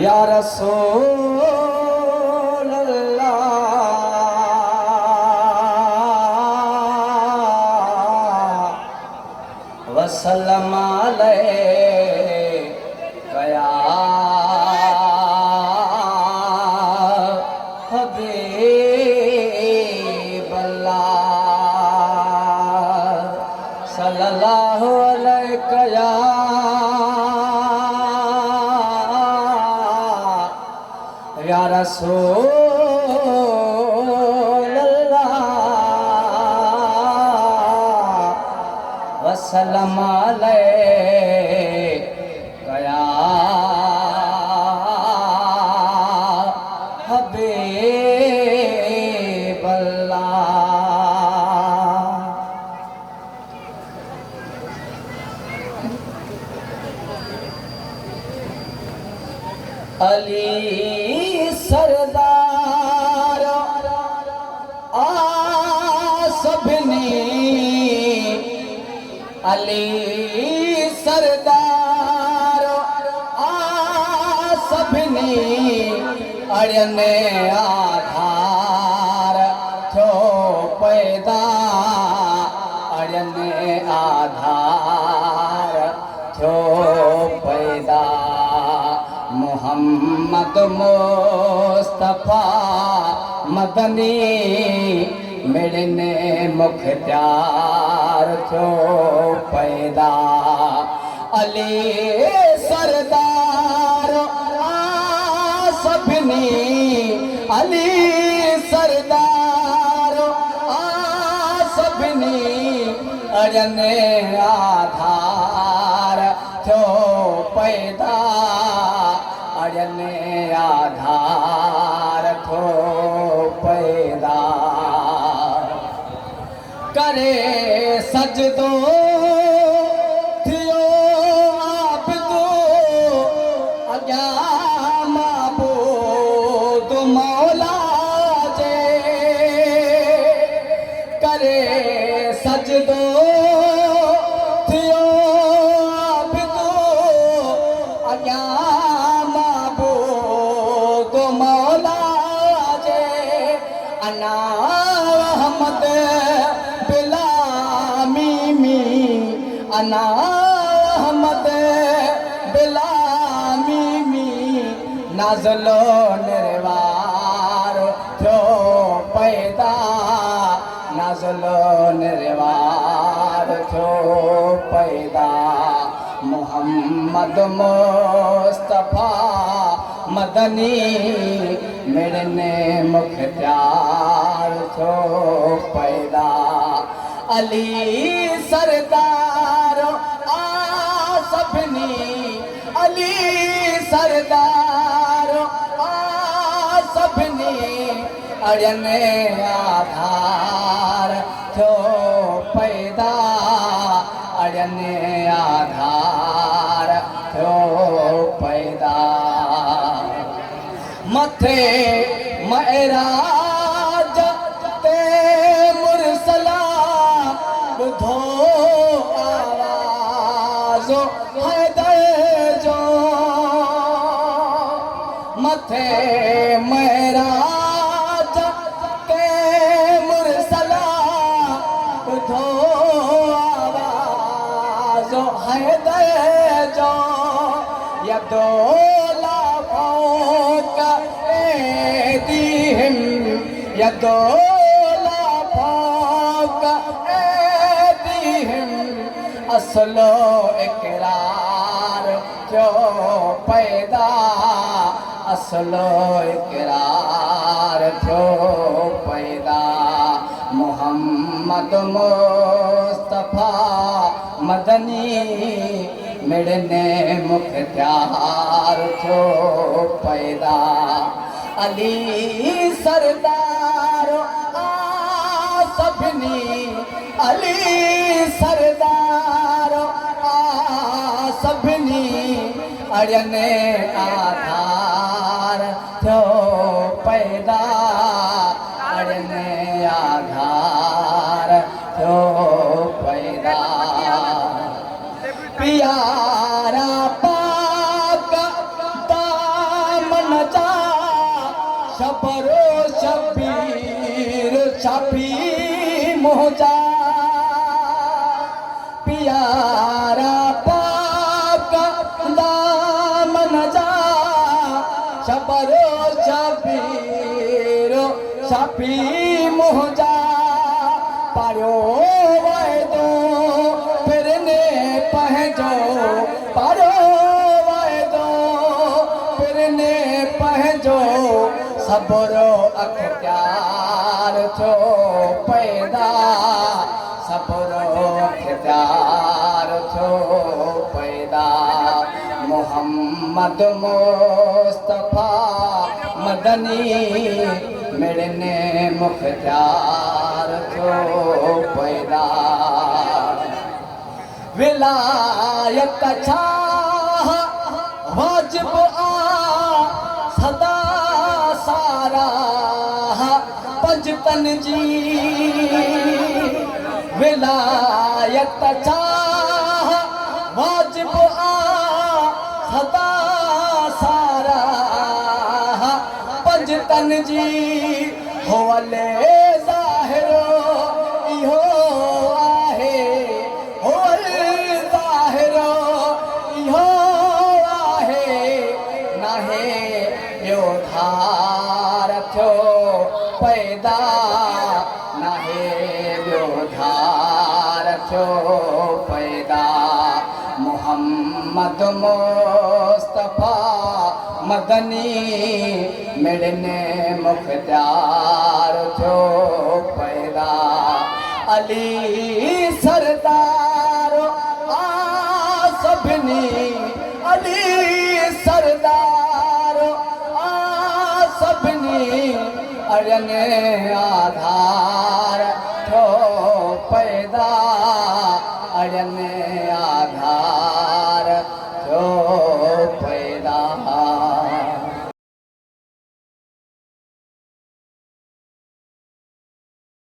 या रसूल अल्लाह वसल्लम अलैका या हबीब अल्लाह सल्लल्लाहु अलैका या रसूल अल्लाह वसल्लम अलैका या हबीब अल्लाह। अली सरदार आ सभनी अली सरदार आ सभनी अड़ने आधार थो पैदा अड़ने आधार थो पैदा मोहम्मद मुस्तफा मदनी मिलने मुख्तार थो पैदा अली सरदार आ सभनी अली सरदार आ सभनी अड़ने आधार थो पैदा अड़ने आधार थो पैदा करे सजदो थियो आबदो अॻियां माबूद मौला जे करे सजदो थियो आबदो अॻियां अना अहमद बिला मीमी अना अहमद बिला मीमी नाज़लो निर्वार थो पैदा नाज़लो निर्वार थो पैदा मोहम्मद मुस्तफा मदनी मिलने मुख्तार थो पैदा अली सरदार आ सभनी अली सरदार आ सभनी अड़ने आधार थो पैदा अड़ने आधार थो पैदा मथे महराज ते मुरसला ॿुधो आवाज़ हैदर जो मथे महराज ते मुरसला ॿुधो आवाज़ हैदर जो यदो यदोला फौक ऐदीहिम असलो इकरार थो पैदा असलो इकरार थो पैदा मोहम्मद मुस्तफा मदनी मिलने मुख्तार थो पैदा अली सरदार आ सभनी अली सरदार आ सभनी अड़ने आधार थो पैदा अड़ने आधार थो पैदा प्यारा मुंहिंजा प्यारा पाक दामन जा शबरो शबीरो शफी मुंहिंजा पारियो वाइदो फिरने पंहिंजो पारियो वाइदो फिरने पंहिंजो सबरो अख्तियार थियो पैदा सबरो अख्तियार थियो पैदा मोहम्मद मुस्तफा मदनी मिलने मुख्तियार थियो पैदा विलायत छा वाजिब आ सदा सारा पंजतन जी विलायत छा वाजिब आ सदा सारा पंजतन जी हो अले ज़ाहिरो इहो आहे हो ज़ाहिरो इहो आहे नाहे ॿियो धार थियो पैदा नाहे ॿियो धार थियो पैदा मोहम्मद मुस्तफा मदनी मिलने मुख्तियार थियो पैदा अली सरदार आ सभिनी अली सरदार आ सभिनी अड़ने आधार थियो पैदा अड़ने